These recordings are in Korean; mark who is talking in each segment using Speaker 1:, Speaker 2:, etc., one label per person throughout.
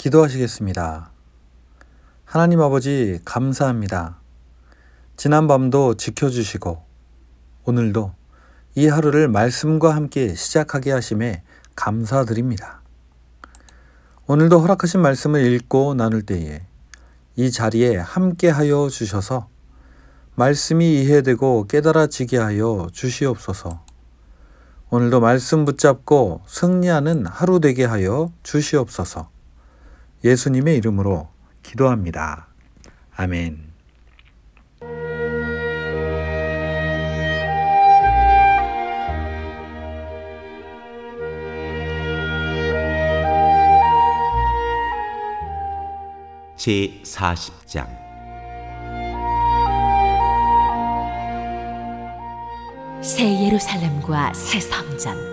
Speaker 1: 기도하시겠습니다. 하나님 아버지, 감사합니다. 지난 밤도 지켜주시고 오늘도 이 하루를 말씀과 함께 시작하게 하심에 감사드립니다. 오늘도 허락하신 말씀을 읽고 나눌 때에 이 자리에 함께 하여 주셔서 말씀이 이해되고 깨달아지게 하여 주시옵소서. 오늘도 말씀 붙잡고 승리하는 하루 되게 하여 주시옵소서. 예수님의 이름으로 기도합니다. 아멘.
Speaker 2: 제40장
Speaker 3: 새 예루살렘과 새 성전.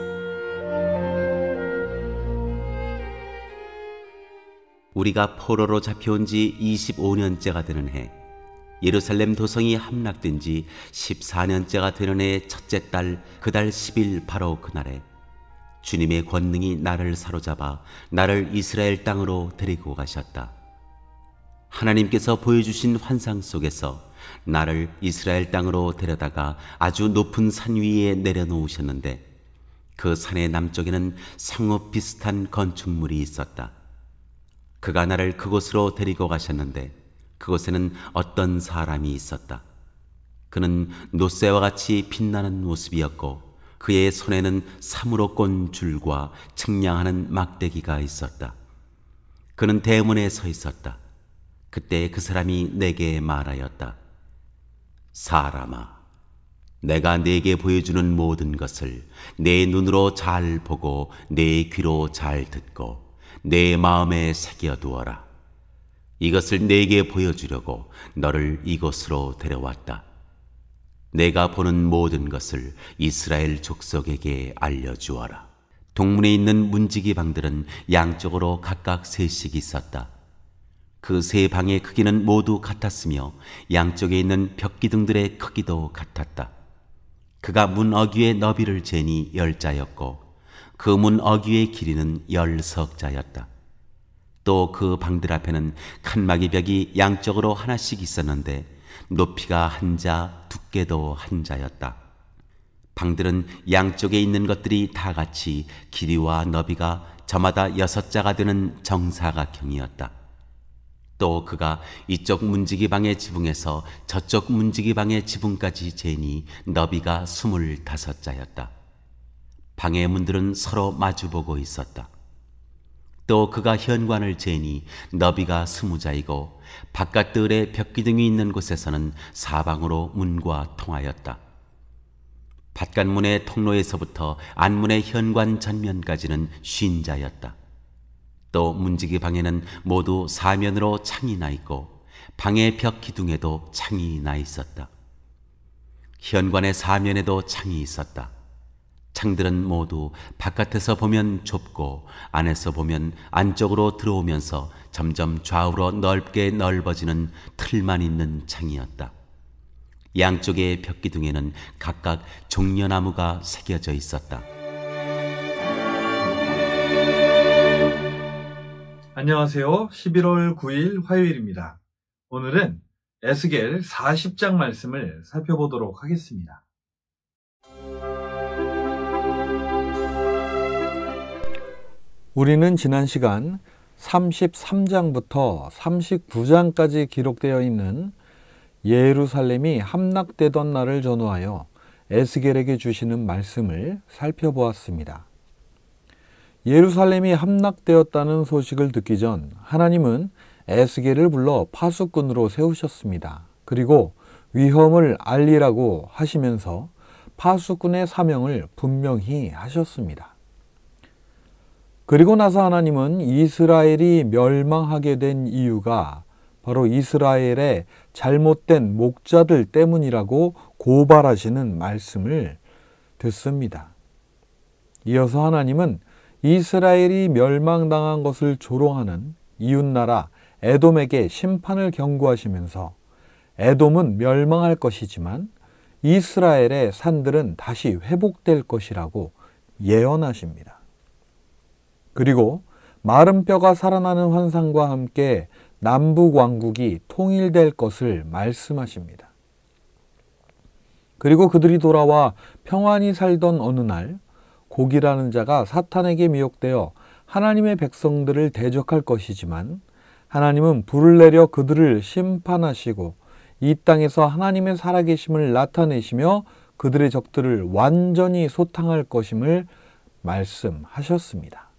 Speaker 2: 우리가 포로로 잡혀온 지 25년째가 되는 해, 예루살렘 도성이 함락된 지 14년째가 되는 해의 첫째 달 그 달 10일 바로 그날에 주님의 권능이 나를 사로잡아 나를 이스라엘 땅으로 데리고 가셨다. 하나님께서 보여주신 환상 속에서 나를 이스라엘 땅으로 데려다가 아주 높은 산 위에 내려놓으셨는데 그 산의 남쪽에는 성읍 비슷한 건축물이 있었다. 그가 나를 그곳으로 데리고 가셨는데 그곳에는 어떤 사람이 있었다. 그는 노새와 같이 빛나는 모습이었고 그의 손에는 사무로 꼰 줄과 측량하는 막대기가 있었다. 그는 대문에 서 있었다. 그때 그 사람이 내게 말하였다. 사람아, 내가 네게 보여주는 모든 것을 내 눈으로 잘 보고 내 귀로 잘 듣고 내 마음에 새겨두어라. 이것을 네게 보여주려고 너를 이곳으로 데려왔다. 내가 보는 모든 것을 이스라엘 족속에게 알려주어라. 동문에 있는 문지기 방들은 양쪽으로 각각 셋씩 있었다. 그 세 방의 크기는 모두 같았으며 양쪽에 있는 벽기둥들의 크기도 같았다. 그가 문 어귀의 너비를 재니 10자였고 그 문 어귀의 길이는 10석자였다. 또 그 방들 앞에는 칸막이 벽이 양쪽으로 하나씩 있었는데 높이가 1자, 두께도 1자였다. 방들은 양쪽에 있는 것들이 다 같이 길이와 너비가 저마다 6자가 되는 정사각형이었다. 또 그가 이쪽 문지기 방의 지붕에서 저쪽 문지기 방의 지붕까지 재니 너비가 25자였다. 방의 문들은 서로 마주보고 있었다. 또 그가 현관을 재니 너비가 20자이고 바깥뜰에 벽기둥이 있는 곳에서는 사방으로 문과 통하였다. 바깥문의 통로에서부터 안문의 현관 전면까지는 50자였다. 또 문지기 방에는 모두 사면으로 창이 나 있고 방의 벽 기둥에도 창이 나 있었다. 현관의 사면에도 창이 있었다. 창들은 모두 바깥에서 보면 좁고 안에서 보면 안쪽으로 들어오면서 점점 좌우로 넓게 넓어지는 틀만 있는 창이었다. 양쪽의 벽 기둥에는 각각 종려나무가 새겨져 있었다.
Speaker 1: 안녕하세요. 11월 9일 화요일입니다. 오늘은 에스겔 40장 말씀을 살펴보도록 하겠습니다. 우리는 지난 시간 33장부터 39장까지 기록되어 있는 예루살렘이 함락되던 날을 전후하여 에스겔에게 주시는 말씀을 살펴보았습니다. 예루살렘이 함락되었다는 소식을 듣기 전 하나님은 에스겔을 불러 파수꾼으로 세우셨습니다. 그리고 위험을 알리라고 하시면서 파수꾼의 사명을 분명히 하셨습니다. 그리고 나서 하나님은 이스라엘이 멸망하게 된 이유가 바로 이스라엘의 잘못된 목자들 때문이라고 고발하시는 말씀을 듣습니다. 이어서 하나님은 이스라엘이 멸망당한 것을 조롱하는 이웃나라 에돔에게 심판을 경고하시면서 에돔은 멸망할 것이지만 이스라엘의 산들은 다시 회복될 것이라고 예언하십니다. 그리고 마른 뼈가 살아나는 환상과 함께 남북 왕국이 통일될 것을 말씀하십니다. 그리고 그들이 돌아와 평안히 살던 어느 날 곡이라는 자가 사탄에게 미혹되어 하나님의 백성들을 대적할 것이지만 하나님은 불을 내려 그들을 심판하시고 이 땅에서 하나님의 살아계심을 나타내시며 그들의 적들을 완전히 소탕할 것임을 말씀하셨습니다.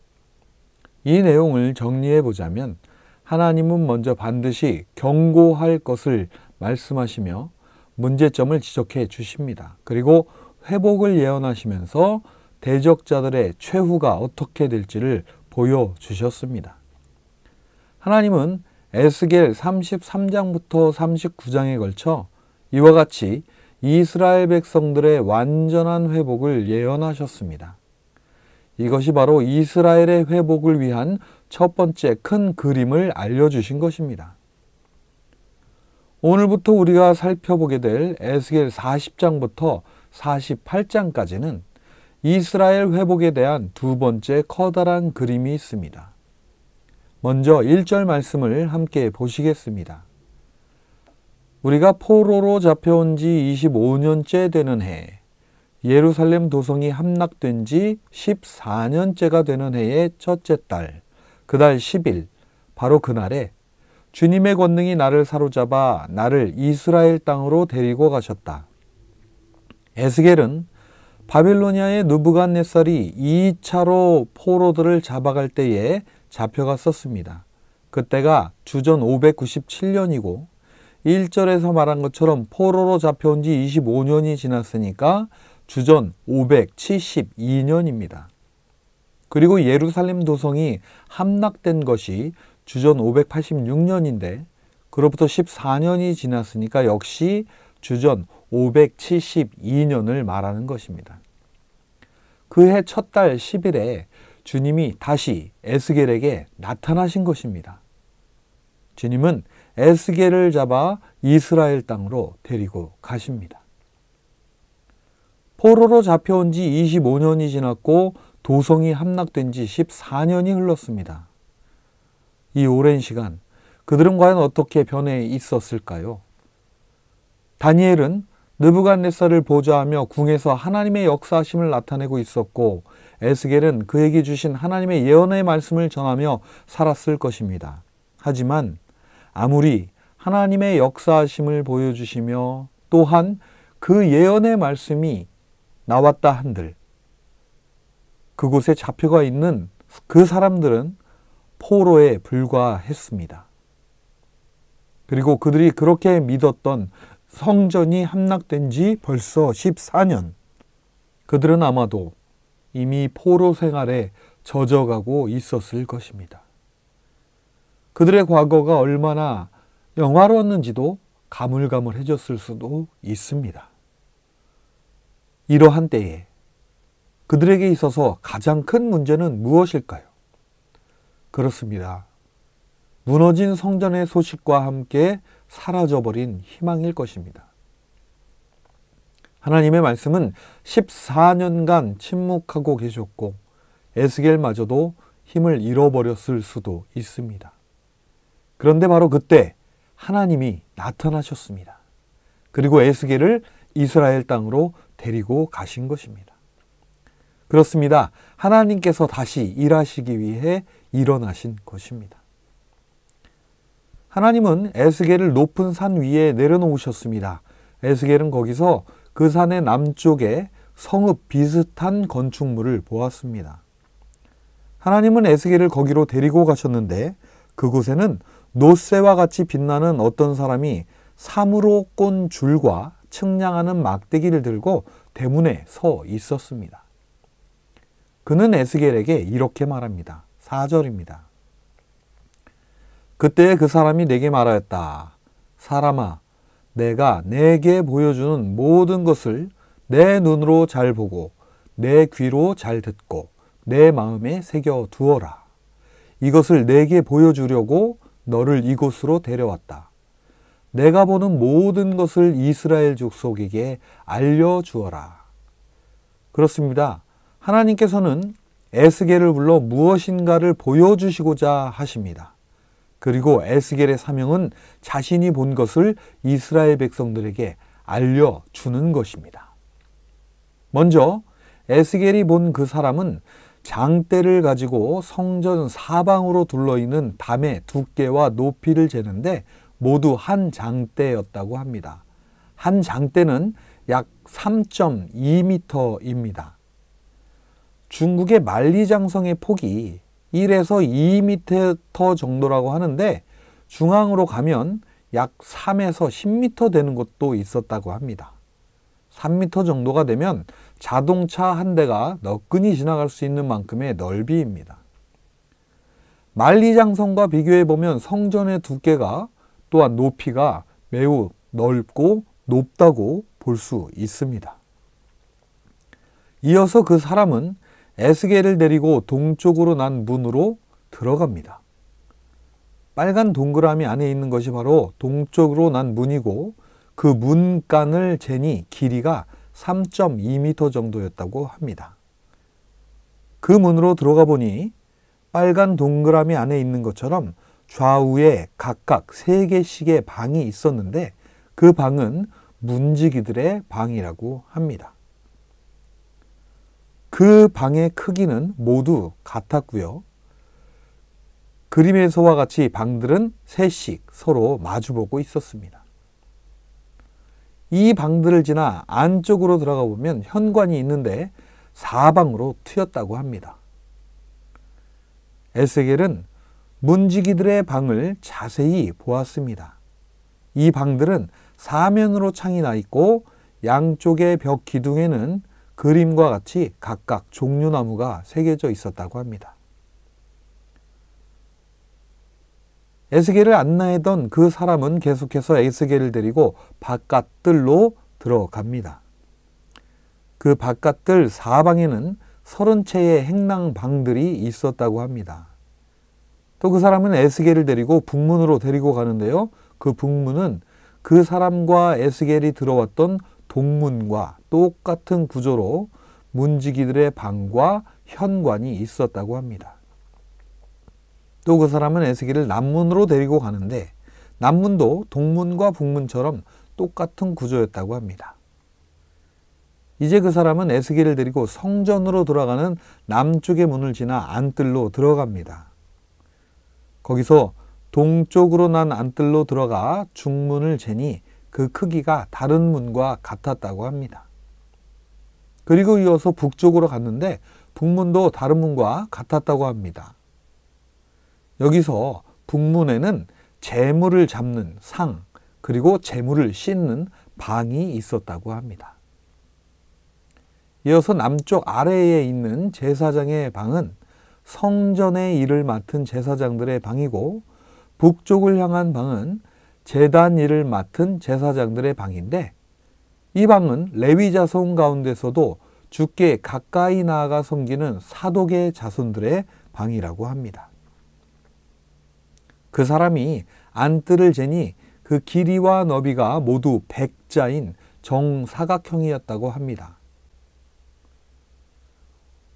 Speaker 1: 이 내용을 정리해 보자면 하나님은 먼저 반드시 경고할 것을 말씀하시며 문제점을 지적해 주십니다. 그리고 회복을 예언하시면서 대적자들의 최후가 어떻게 될지를 보여주셨습니다. 하나님은 에스겔 33장부터 39장에 걸쳐 이와 같이 이스라엘 백성들의 완전한 회복을 예언하셨습니다. 이것이 바로 이스라엘의 회복을 위한 첫 번째 큰 그림을 알려주신 것입니다. 오늘부터 우리가 살펴보게 될 에스겔 40장부터 48장까지는 이스라엘 회복에 대한 두 번째 커다란 그림이 있습니다. 먼저 1절 말씀을 함께 보시겠습니다. 우리가 포로로 잡혀온 지 25년째 되는 해, 예루살렘 도성이 함락된 지 14년째가 되는 해의 첫째 달, 그달 10일, 바로 그날에 주님의 권능이 나를 사로잡아 나를 이스라엘 땅으로 데리고 가셨다. 에스겔은 바빌로니아의 느부갓네살이 2차로 포로들을 잡아갈 때에 잡혀갔었습니다. 그때가 주전 597년이고 1절에서 말한 것처럼 포로로 잡혀온 지 25년이 지났으니까 주전 572년입니다. 그리고 예루살렘 도성이 함락된 것이 주전 586년인데 그로부터 14년이 지났으니까 역시 주전 572년을 말하는 것입니다. 그해 첫 달 10일에 주님이 다시 에스겔에게 나타나신 것입니다. 주님은 에스겔을 잡아 이스라엘 땅으로 데리고 가십니다. 포로로 잡혀온 지 25년이 지났고 도성이 함락된 지 14년이 흘렀습니다. 이 오랜 시간 그들은 과연 어떻게 변해 있었을까요? 다니엘은 느부갓네살을 보좌하며 궁에서 하나님의 역사하심을 나타내고 있었고 에스겔은 그에게 주신 하나님의 예언의 말씀을 전하며 살았을 것입니다. 하지만 아무리 하나님의 역사하심을 보여주시며 또한 그 예언의 말씀이 나왔다 한들 그곳에 잡혀가 있는 그 사람들은 포로에 불과했습니다. 그리고 그들이 그렇게 믿었던 성전이 함락된 지 벌써 14년. 그들은 아마도 이미 포로 생활에 젖어가고 있었을 것입니다. 그들의 과거가 얼마나 영화로웠는지도 가물가물해졌을 수도 있습니다. 이러한 때에 그들에게 있어서 가장 큰 문제는 무엇일까요? 그렇습니다. 무너진 성전의 소식과 함께 사라져버린 희망일 것입니다. 하나님의 말씀은 14년간 침묵하고 계셨고 에스겔마저도 힘을 잃어버렸을 수도 있습니다. 그런데 바로 그때 하나님이 나타나셨습니다. 그리고 에스겔을 이스라엘 땅으로 데리고 가신 것입니다. 그렇습니다. 하나님께서 다시 일하시기 위해 일어나신 것입니다. 하나님은 에스겔을 높은 산 위에 내려놓으셨습니다. 에스겔은 거기서 그 산의 남쪽에 성읍 비슷한 건축물을 보았습니다. 하나님은 에스겔을 거기로 데리고 가셨는데 그곳에는 노새와 같이 빛나는 어떤 사람이 사무로 꼰 줄과 측량하는 막대기를 들고 대문에 서 있었습니다. 그는 에스겔에게 이렇게 말합니다. 4절입니다. 그때 그 사람이 내게 말하였다. 사람아, 내가 내게 보여주는 모든 것을 내 눈으로 잘 보고 내 귀로 잘 듣고 내 마음에 새겨 두어라. 이것을 내게 보여주려고 너를 이곳으로 데려왔다. 내가 보는 모든 것을 이스라엘 족속에게 알려주어라. 그렇습니다. 하나님께서는 에스겔을 불러 무엇인가를 보여주시고자 하십니다. 그리고 에스겔의 사명은 자신이 본 것을 이스라엘 백성들에게 알려주는 것입니다. 먼저 에스겔이 본 그 사람은 장대를 가지고 성전 사방으로 둘러있는 담의 두께와 높이를 재는데 모두 한 장대였다고 합니다. 한 장대는 약 3.2m입니다. 중국의 만리장성의 폭이 1에서 2m 정도라고 하는데 중앙으로 가면 약 3에서 10m 되는 곳도 있었다고 합니다. 3m 정도가 되면 자동차 한 대가 너끈히 지나갈 수 있는 만큼의 넓이입니다. 만리장성과 비교해 보면 성전의 두께가 또한 높이가 매우 넓고 높다고 볼 수 있습니다. 이어서 그 사람은 에스겔을 데리고 동쪽으로 난 문으로 들어갑니다. 빨간 동그라미 안에 있는 것이 바로 동쪽으로 난 문이고 그 문간을 재니 길이가 3.2m 정도였다고 합니다. 그 문으로 들어가 보니 빨간 동그라미 안에 있는 것처럼 좌우에 각각 3개씩의 방이 있었는데 그 방은 문지기들의 방이라고 합니다. 그 방의 크기는 모두 같았고요. 그림에서와 같이 방들은 셋씩 서로 마주보고 있었습니다. 이 방들을 지나 안쪽으로 들어가 보면 현관이 있는데 사방으로 트였다고 합니다. 에스겔은 문지기들의 방을 자세히 보았습니다. 이 방들은 사면으로 창이 나 있고 양쪽의 벽 기둥에는 그림과 같이 각각 종류나무가 새겨져 있었다고 합니다. 에스겔을 안내하던 그 사람은 계속해서 에스겔을 데리고 바깥뜰로 들어갑니다. 그 바깥뜰 사방에는 30채의 행랑방들이 있었다고 합니다. 또 그 사람은 에스겔을 데리고 북문으로 데리고 가는데요. 그 북문은 그 사람과 에스겔이 들어왔던 동문과 똑같은 구조로 문지기들의 방과 현관이 있었다고 합니다. 또 그 사람은 에스겔을 남문으로 데리고 가는데 남문도 동문과 북문처럼 똑같은 구조였다고 합니다. 이제 그 사람은 에스겔을 데리고 성전으로 돌아가는 남쪽의 문을 지나 안뜰로 들어갑니다. 거기서 동쪽으로 난 안뜰로 들어가 중문을 재니 그 크기가 다른 문과 같았다고 합니다. 그리고 이어서 북쪽으로 갔는데 북문도 다른 문과 같았다고 합니다. 여기서 북문에는 재물을 잡는 상, 그리고 재물을 씻는 방이 있었다고 합니다. 이어서 남쪽 아래에 있는 제사장의 방은 성전의 일을 맡은 제사장들의 방이고 북쪽을 향한 방은 제단 일을 맡은 제사장들의 방인데 이 방은 레위 자손 가운데서도 주께 가까이 나아가 섬기는 사독의 자손들의 방이라고 합니다. 그 사람이 안뜰을 재니 그 길이와 너비가 모두 100자인 정사각형이었다고 합니다.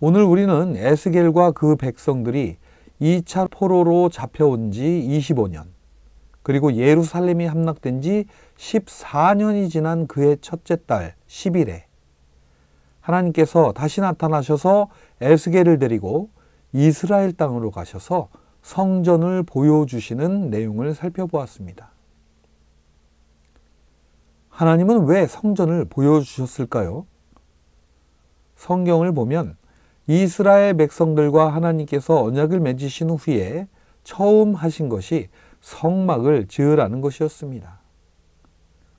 Speaker 1: 오늘 우리는 에스겔과 그 백성들이 2차 포로로 잡혀온 지 25년, 그리고 예루살렘이 함락된 지 14년이 지난 그해 첫째 달 10일에 하나님께서 다시 나타나셔서 에스겔을 데리고 이스라엘 땅으로 가셔서 성전을 보여주시는 내용을 살펴보았습니다. 하나님은 왜 성전을 보여주셨을까요? 성경을 보면 이스라엘 백성들과 하나님께서 언약을 맺으신 후에 처음 하신 것이 성막을 지으라는 것이었습니다.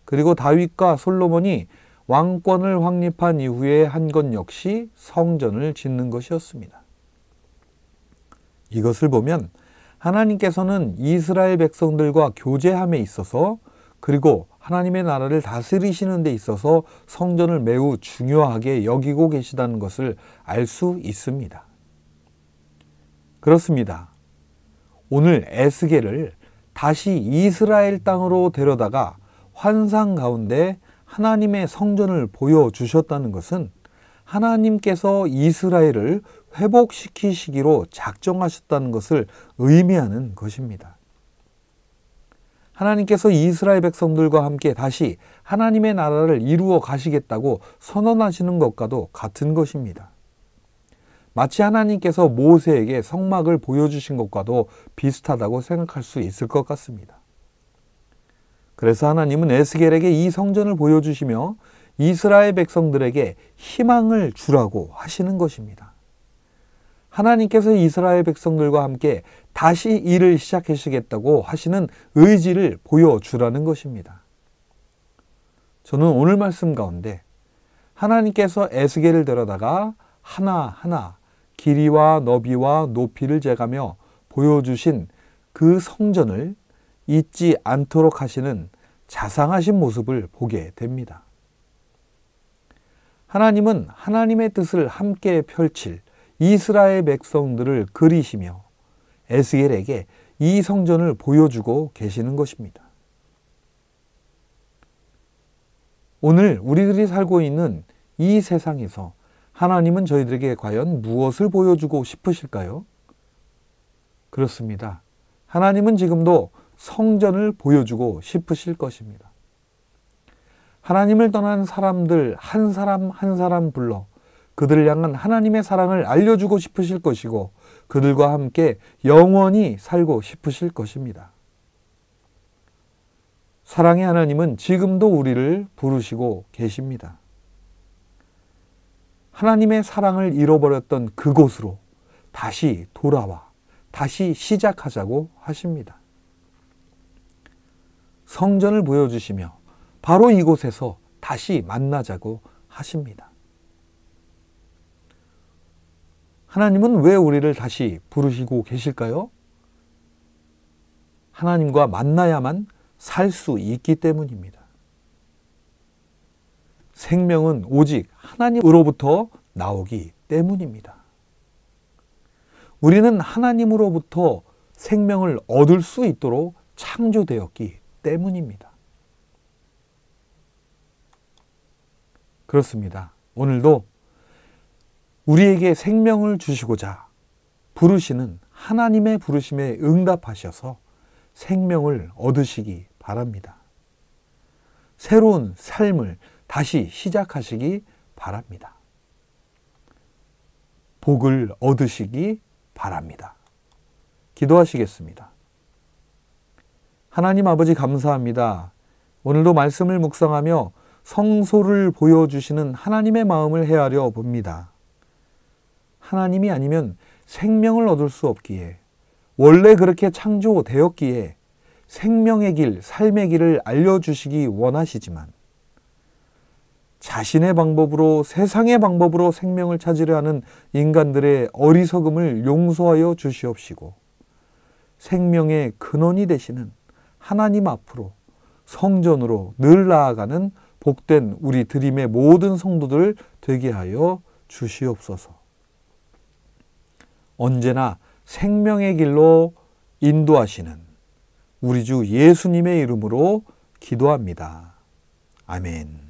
Speaker 1: 그리고 다윗과 솔로몬이 왕권을 확립한 이후에 한 것 역시 성전을 짓는 것이었습니다. 이것을 보면 하나님께서는 이스라엘 백성들과 교제함에 있어서 그리고 하나님의 나라를 다스리시는 데 있어서 성전을 매우 중요하게 여기고 계시다는 것을 알 수 있습니다. 그렇습니다. 오늘 에스겔을 다시 이스라엘 땅으로 데려다가 환상 가운데 하나님의 성전을 보여주셨다는 것은 하나님께서 이스라엘을 회복시키시기로 작정하셨다는 것을 의미하는 것입니다. 하나님께서 이스라엘 백성들과 함께 다시 하나님의 나라를 이루어 가시겠다고 선언하시는 것과도 같은 것입니다. 마치 하나님께서 모세에게 성막을 보여주신 것과도 비슷하다고 생각할 수 있을 것 같습니다. 그래서 하나님은 에스겔에게 이 성전을 보여주시며 이스라엘 백성들에게 희망을 주라고 하시는 것입니다. 하나님께서 이스라엘 백성들과 함께 다시 일을 시작하시겠다고 하시는 의지를 보여주라는 것입니다. 저는 오늘 말씀 가운데 하나님께서 에스겔을 데려다가 하나하나 길이와 너비와 높이를 재가며 보여주신 그 성전을 잊지 않도록 하시는 자상하신 모습을 보게 됩니다. 하나님은 하나님의 뜻을 함께 펼칠 이스라엘 백성들을 그리시며 에스겔에게 이 성전을 보여주고 계시는 것입니다. 오늘 우리들이 살고 있는 이 세상에서 하나님은 저희들에게 과연 무엇을 보여주고 싶으실까요? 그렇습니다. 하나님은 지금도 성전을 보여주고 싶으실 것입니다. 하나님을 떠난 사람들 한 사람 한 사람 불러 그들을 향한 하나님의 사랑을 알려주고 싶으실 것이고 그들과 함께 영원히 살고 싶으실 것입니다. 사랑의 하나님은 지금도 우리를 부르시고 계십니다. 하나님의 사랑을 잃어버렸던 그곳으로 다시 돌아와 다시 시작하자고 하십니다. 성전을 보여주시며 바로 이곳에서 다시 만나자고 하십니다. 하나님은 왜 우리를 다시 부르시고 계실까요? 하나님과 만나야만 살 수 있기 때문입니다. 생명은 오직 하나님으로부터 나오기 때문입니다. 우리는 하나님으로부터 생명을 얻을 수 있도록 창조되었기 때문입니다. 그렇습니다. 오늘도 우리에게 생명을 주시고자 부르시는 하나님의 부르심에 응답하셔서 생명을 얻으시기 바랍니다. 새로운 삶을 다시 시작하시기 바랍니다. 복을 얻으시기 바랍니다. 기도하시겠습니다. 하나님 아버지 감사합니다. 오늘도 말씀을 묵상하며 성소를 보여주시는 하나님의 마음을 헤아려 봅니다. 하나님이 아니면 생명을 얻을 수 없기에 원래 그렇게 창조되었기에 생명의 길, 삶의 길을 알려주시기 원하시지만 자신의 방법으로 세상의 방법으로 생명을 찾으려 하는 인간들의 어리석음을 용서하여 주시옵시고 생명의 근원이 되시는 하나님 앞으로 성전으로 늘 나아가는 복된 우리 드림의 모든 성도들 되게 하여 주시옵소서. 언제나 생명의 길로 인도하시는 우리 주 예수님의 이름으로 기도합니다. 아멘.